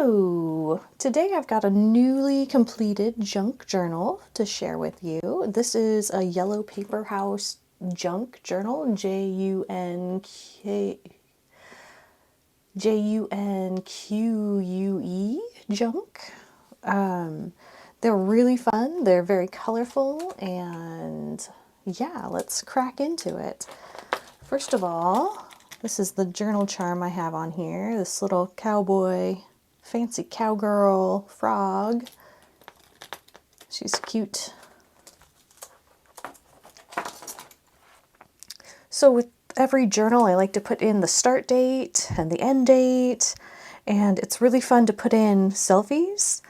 Hello! Today I've got a newly completed junk journal to share with you. This is a Yellow Paper House junk journal, Junque, junk. They're really fun, they're very colorful, and yeah, let's crack into it. First of all, this is the journal charm I have on here, this little cowboy, fancy cowgirl frog. She's cute. So with every journal, I like to put in the start date and the end date, and it's really fun to put in selfies.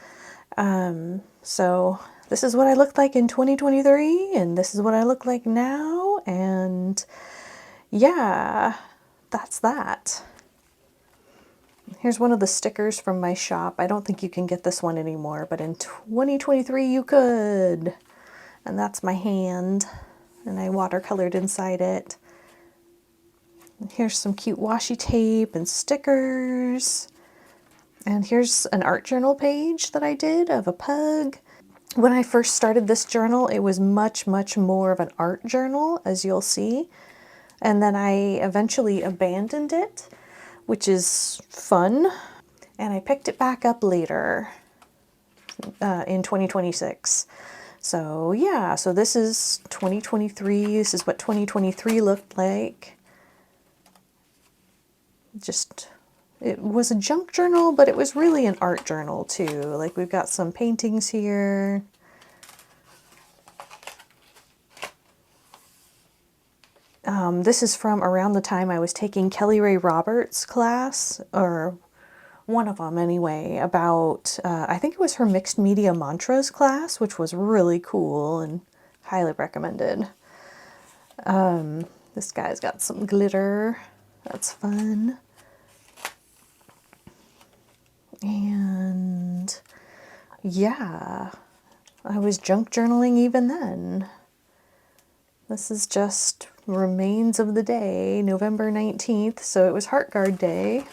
So this is what I looked like in 2023, and this is what I look like now, and yeah, that's that. Here's one of the stickers from my shop. I don't think you can get this one anymore, but in 2023 you could. And that's my hand, and I watercolored inside it. And here's some cute washi tape and stickers. And here's an art journal page that I did of a pug. When I first started this journal, it was much more of an art journal, as you'll see. And then I eventually abandoned it, which is fun. And I picked it back up later in 2026. So yeah, so this is 2023. This is what 2023 looked like. It was a junk journal, but it was really an art journal too. Like we've got some paintings here. This is from around the time I was taking Kelly Ray Roberts' class, or one of them anyway, about, I think it was her mixed media mantras class, which was really cool and highly recommended. This guy's got some glitter. That's fun. And yeah, I was junk journaling even then. This is just remains of the day, November 19th, so it was Heart Guard Day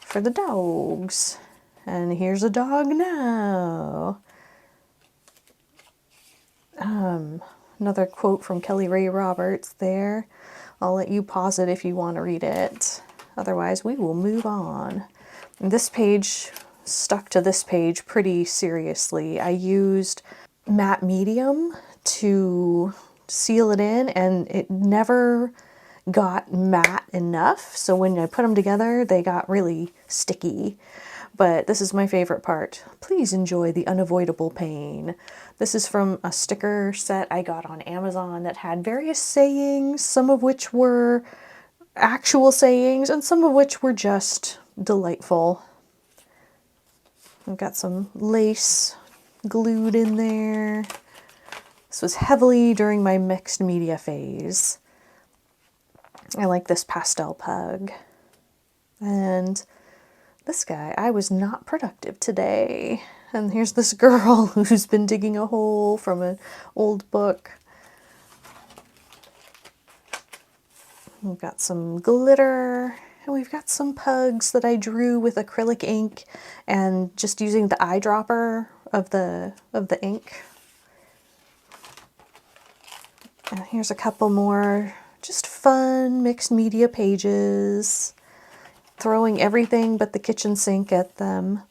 for the dogs. And here's a dog now. Another quote from Kelly Ray Roberts there. I'll let you pause it if you want to read it. Otherwise, we will move on. And this page, stuck to this page pretty seriously. I used matte medium to seal it in, and it never got matte enough. So when I put them together, they got really sticky. But this is my favorite part. Please enjoy the unavoidable pain. This is from a sticker set I got on Amazon that had various sayings, some of which were actual sayings and some of which were just delightful. I've got some lace glued in there. This was heavily during my mixed media phase. I like this pastel pug. And this guy, I was not productive today. And here's this girl who's been digging a hole from an old book. We've got some glitter, and we've got some pugs that I drew with acrylic ink and just using the eyedropper of the ink. And here's a couple more just fun mixed media pages, throwing everything but the kitchen sink at them.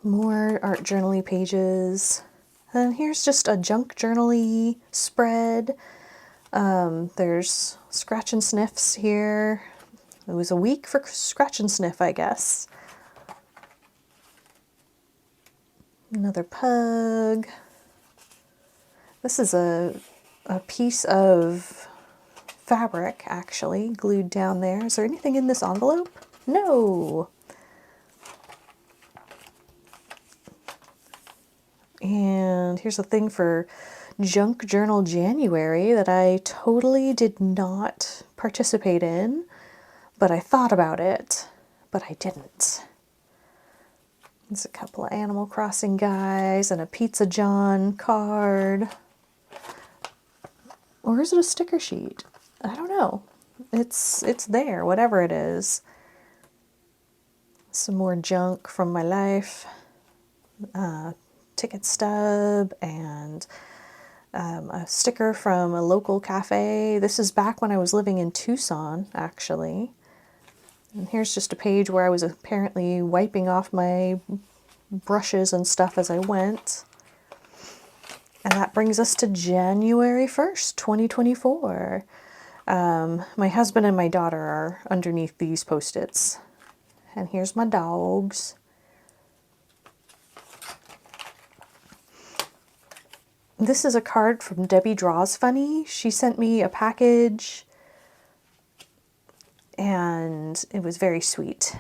More art journal-y pages. And here's just a junk journal-y spread. There's scratch and sniffs here. It was a week for scratch and sniff, I guess. Another pug. This is a piece of fabric, actually, glued down there. Is there anything in this envelope? No! And here's a thing for Junk Journal January that I totally did not participate in, but I thought about it, but I didn't. There's a couple of Animal Crossing guys and a Pizza John card. Or is it a sticker sheet? I don't know. It's there, whatever it is. Some more junk from my life. Ticket stub and a sticker from a local cafe. This is back when I was living in Tucson, actually. And here's just a page where I was apparently wiping off my brushes and stuff as I went. And that brings us to January 1st, 2024. My husband and my daughter are underneath these Post-its. And here's my dogs. This is a card from Debbie Draws Funny. She sent me a package and it was very sweet.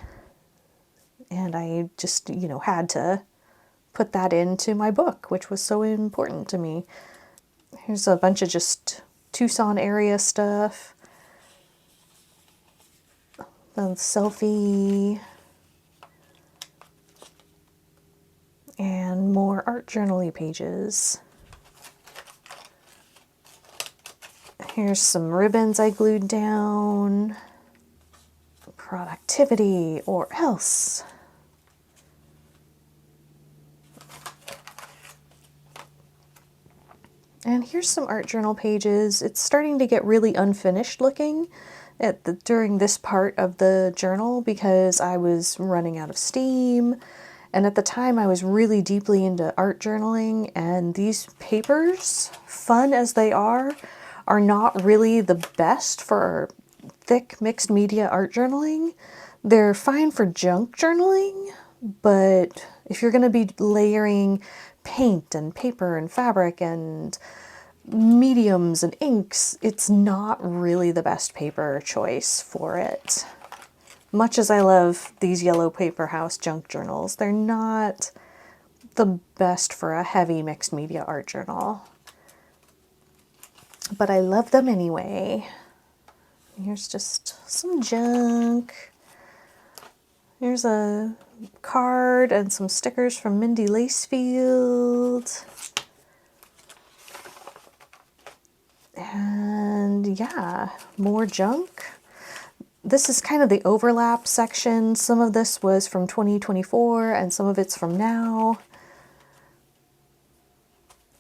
And I just, had to put that into my book, which was so important to me. Here's a bunch of just Tucson area stuff. The selfie. And more art journaling pages. Here's some ribbons I glued down. Productivity or else. And here's some art journal pages. It's starting to get really unfinished looking during this part of the journal because I was running out of steam. And at the time I was really deeply into art journaling, and these papers, fun as they are not really the best for thick mixed media art journaling. They're fine for junk journaling, but if you're going to be layering paint and paper and fabric and mediums and inks, it's not really the best paper choice for it. Much as I love these yellow paper house junk journals, they're not the best for a heavy mixed media art journal. But I love them anyway. Here's just some junk. Here's a card and some stickers from Mindy Lacefield. And yeah, more junk. This is kind of the overlap section. Some of this was from 2024 and some of it's from now.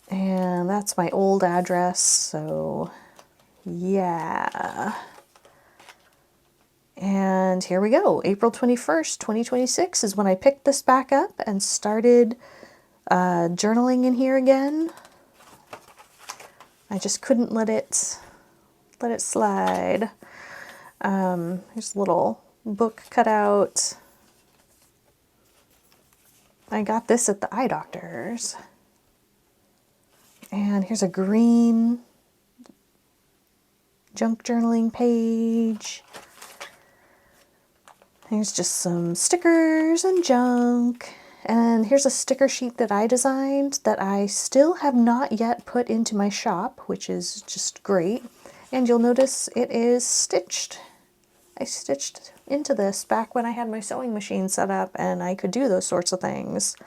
And that's my old address, so yeah. And here we go. April 21st, 2026 is when I picked this back up and started journaling in here again. I just couldn't let it slide. Here's a little book cutout. I got this at the eye doctor's. And here's a green junk journaling page. Here's just some stickers and junk. And here's a sticker sheet that I designed that I still have not yet put into my shop, which is just great. And you'll notice it is stitched. I stitched into this back when I had my sewing machine set up and I could do those sorts of things.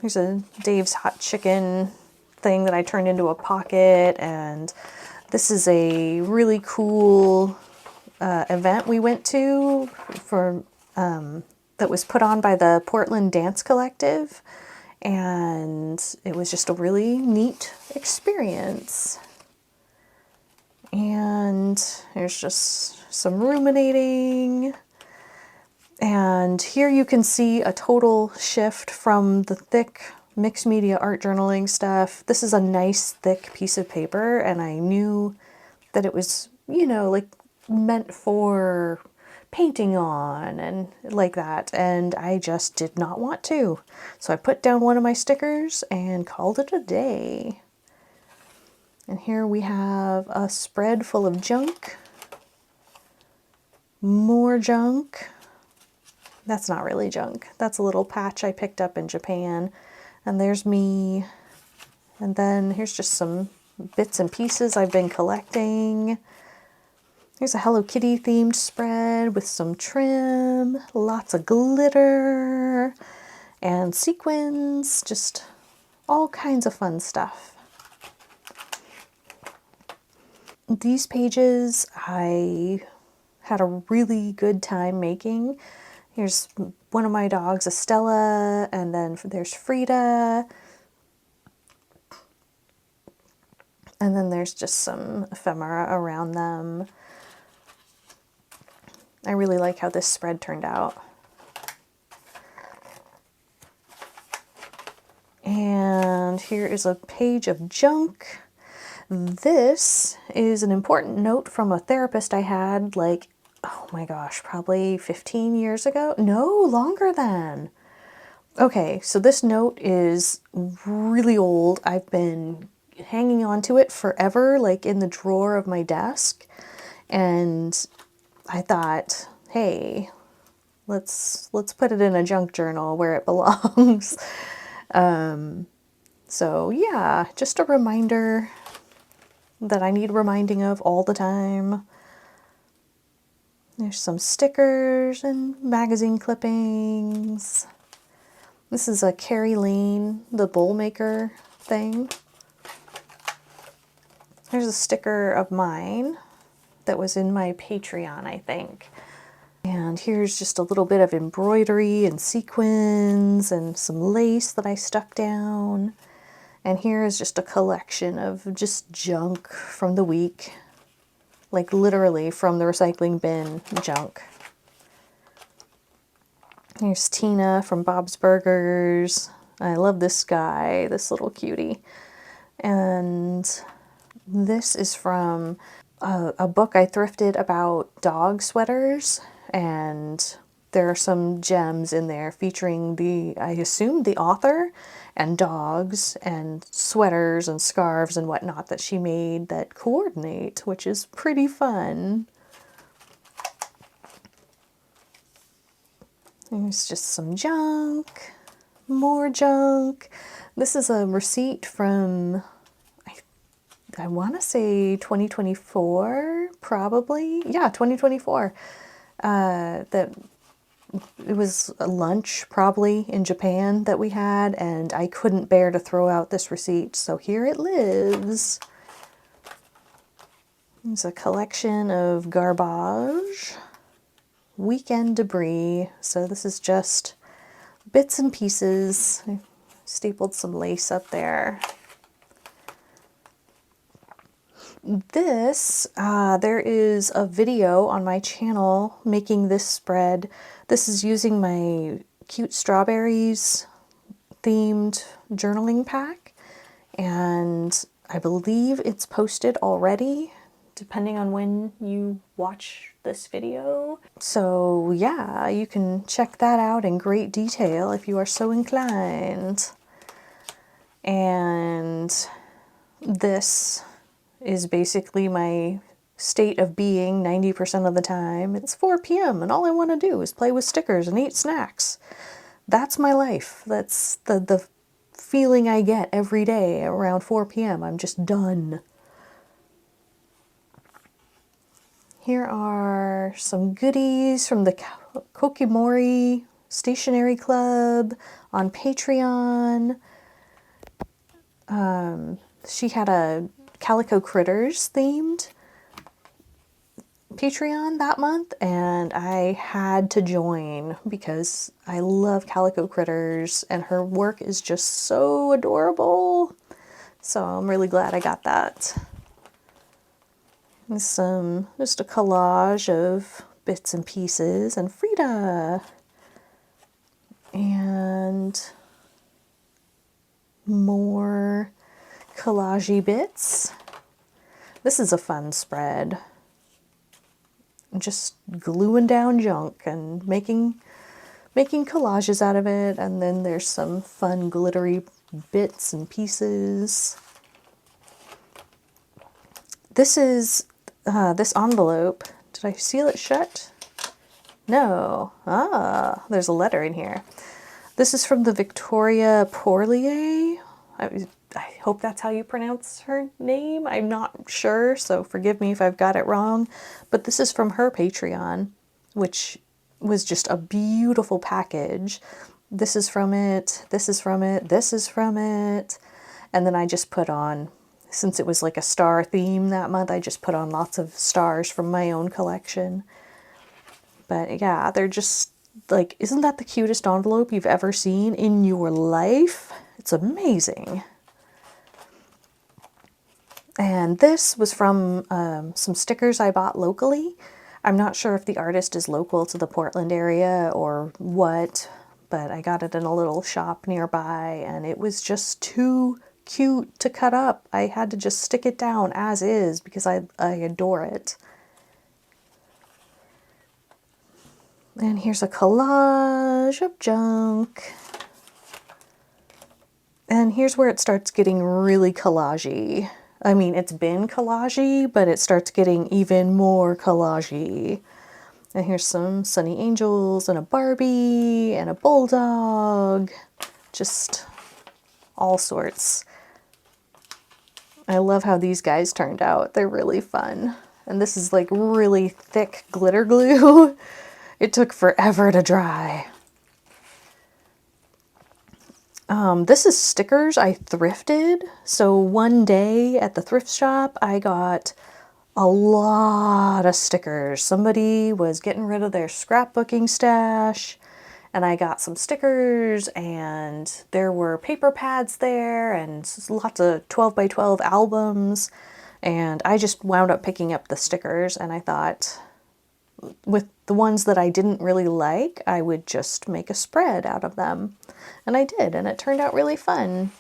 Here's a Dave's Hot Chicken thing that I turned into a pocket, and this is a really cool event we went to for that was put on by the Portland Dance Collective, and it was just a really neat experience. And here's just some ruminating. And here you can see a total shift from the thick mixed media art journaling stuff. This is a nice thick piece of paper, and I knew that it was, like meant for painting on and like that. And I just did not want to. So I put down one of my stickers and called it a day. And here we have a spread full of junk. More junk. That's not really junk. That's a little patch I picked up in Japan. And there's me. And then here's just some bits and pieces I've been collecting. Here's a Hello Kitty themed spread with some trim, lots of glitter, and sequins, just all kinds of fun stuff. These pages I had a really good time making. Here's one of my dogs, Estella, and then there's Frida. And then there's just some ephemera around them. I really like how this spread turned out. And here is a page of junk. This is an important note from a therapist I had, like, oh my gosh, probably 15 years ago? No, longer than. Okay, so this note is really old. I've been hanging on to it forever, like in the drawer of my desk. And I thought, hey, let's put it in a junk journal where it belongs. So yeah, just a reminder that I need reminding of all the time. There's some stickers and magazine clippings. This is a Carrie Lane, the bowl maker thing. There's a sticker of mine that was in my Patreon, I think. And here's just a little bit of embroidery and sequins and some lace that I stuck down. And here is just a collection of just junk from the week. Like literally from the recycling bin junk. Here's Tina from Bob's Burgers. I love this guy, this little cutie. And this is from a book I thrifted about dog sweaters. And there are some gems in there featuring I assume the author, and dogs and sweaters and scarves and whatnot that she made that coordinate, which is pretty fun. There's just some junk, more junk. This is a receipt from, I want to say 2024, probably. Yeah, 2024. That it was a lunch probably in Japan that we had, and I couldn't bear to throw out this receipt, so here it lives. It's a collection of garbage, weekend debris. So this is just bits and pieces. I stapled some lace up there. This, there is a video on my channel making this spread. This is using my cute strawberries themed journaling pack, and I believe it's posted already, depending on when you watch this video. So yeah, you can check that out in great detail if you are so inclined. And this is basically my state of being 90% of the time. It's 4 p.m. and all I want to do is play with stickers and eat snacks. That's my life. That's the feeling I get every day around 4 p.m. I'm just done. Here are some goodies from the Kokimori Stationery Club on Patreon. She had a Calico Critters themed Patreon that month, and I had to join because I love Calico Critters and her work is just so adorable. So I'm really glad I got that. And just a collage of bits and pieces, and Frida. And more collage-y bits. This is a fun spread. Just gluing down junk and making collages out of it, and then there's some fun glittery bits and pieces. This is this envelope. Did I seal it shut? No. Ah, there's a letter in here. This is from the Victoria Porlier. I hope that's how you pronounce her name. I'm not sure, so forgive me if I've got it wrong. But this is from her Patreon, which was just a beautiful package. This is from it, this is from it, this is from it. And then I just put on, since it was like a star theme that month, I just put on lots of stars from my own collection. But yeah, they're just like, isn't that the cutest envelope you've ever seen in your life? It's amazing. And this was from some stickers I bought locally. I'm not sure if the artist is local to the Portland area or what, but I got it in a little shop nearby, and it was just too cute to cut up. I had to just stick it down as is because I adore it. And here's a collage of junk. And here's where it starts getting really collagey. I mean, it's been collagey, but it starts getting even more collagey. And here's some Sunny Angels and a Barbie and a bulldog. Just all sorts. I love how these guys turned out. They're really fun. And this is like really thick glitter glue. It took forever to dry. This is stickers I thrifted. So one day at the thrift shop, I got a lot of stickers. Somebody was getting rid of their scrapbooking stash, and I got some stickers, and there were paper pads there and lots of 12 by 12 albums. And I just wound up picking up the stickers, and I thought, with the ones that I didn't really like, I would just make a spread out of them. And I did, and it turned out really fun.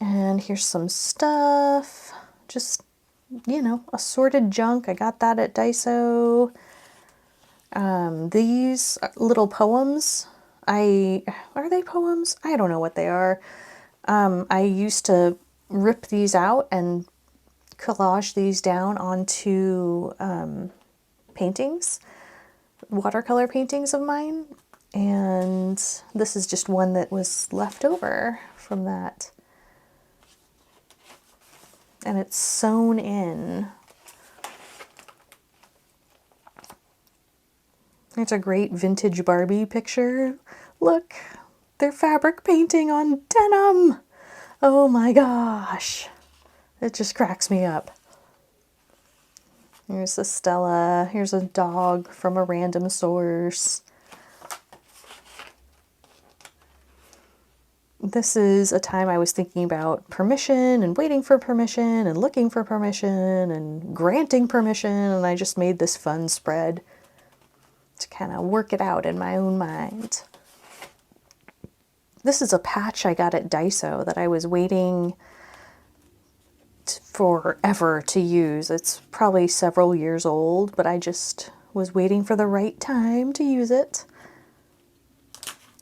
And here's some stuff. Just, you know, assorted junk. I got that at Daiso. These little poems, are they poems? I don't know what they are. I used to rip these out and collage these down onto paintings, watercolor paintings of mine, and this is just one that was left over from that, and it's sewn in. It's a great vintage Barbie picture. Look, they're fabric painting on denim. Oh my gosh, it just cracks me up. Here's a Stella. Here's a dog from a random source. This is a time I was thinking about permission and waiting for permission and looking for permission and granting permission, and I just made this fun spread to kind of work it out in my own mind. This is a patch I got at Daiso that I was waiting forever to use. It's probably several years old, but I just was waiting for the right time to use it.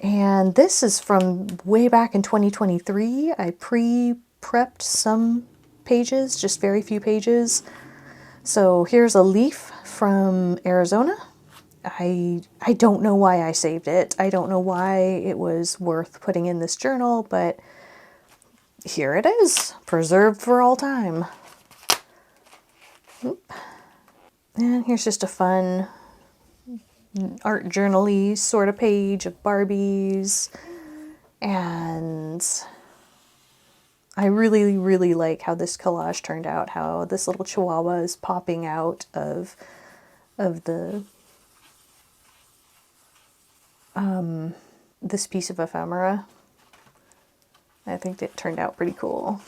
And this is from way back in 2023. I pre-prepped some pages, just very few pages. So here's a leaf from Arizona. I don't know why I saved it. I don't know why it was worth putting in this journal, but here it is, preserved for all time. Oop. And here's just a fun art journal-y sort of page of Barbies. And I really, really like how this collage turned out, how this little chihuahua is popping out of the this piece of ephemera. I think it turned out pretty cool.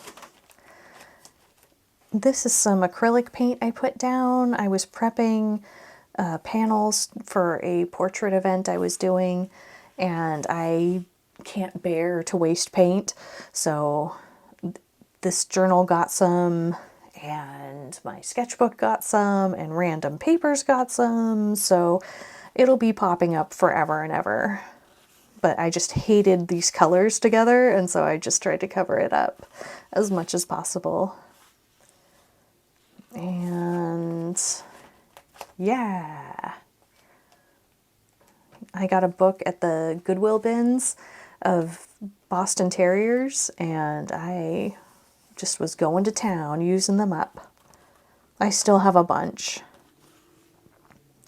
This is some acrylic paint I put down. I was prepping panels for a portrait event I was doing, and I can't bear to waste paint, so this journal got some, and my sketchbook got some, and random papers got some, so it'll be popping up forever and ever. But I just hated these colors together, and so I just tried to cover it up as much as possible. And yeah, I got a book at the Goodwill bins of Boston Terriers, and I just was going to town using them up. I still have a bunch.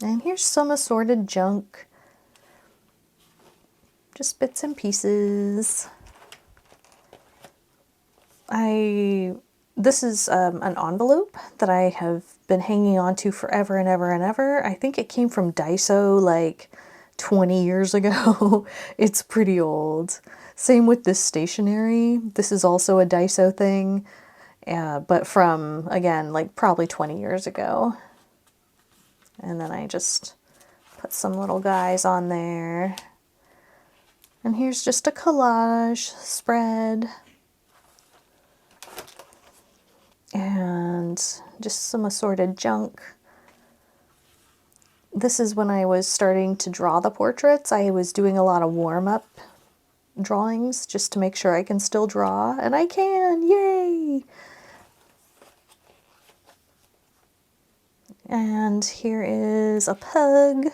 And here's some assorted junk. Just bits and pieces. I This is an envelope that I have been hanging on to forever and ever and ever. I think it came from Daiso like 20 years ago. It's pretty old. Same with this stationery. This is also a Daiso thing, but from, again, like probably 20 years ago. And then I just put some little guys on there. And here's just a collage spread. And just some assorted junk. This is when I was starting to draw the portraits. I was doing a lot of warm-up drawings just to make sure I can still draw, and I can! Yay! And here is a pug.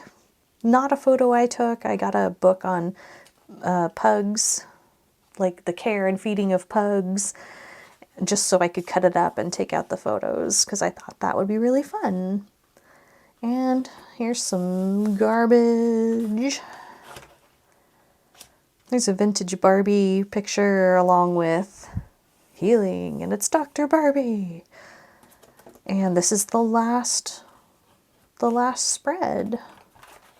Not a photo I took. I got a book on pugs, like the care and feeding of pugs, just so I could cut it up and take out the photos, because I thought that would be really fun. And here's some garbage. There's a vintage Barbie picture along with healing, and it's Dr. Barbie. And this is the last spread.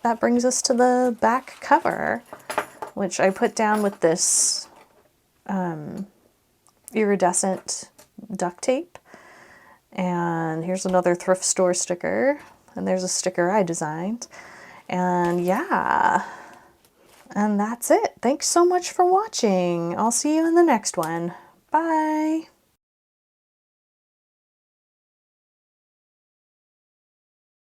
That brings us to the back cover, which I put down with this iridescent duct tape. And here's another thrift store sticker. And there's a sticker I designed. And yeah, and that's it. Thanks so much for watching. I'll see you in the next one. Bye.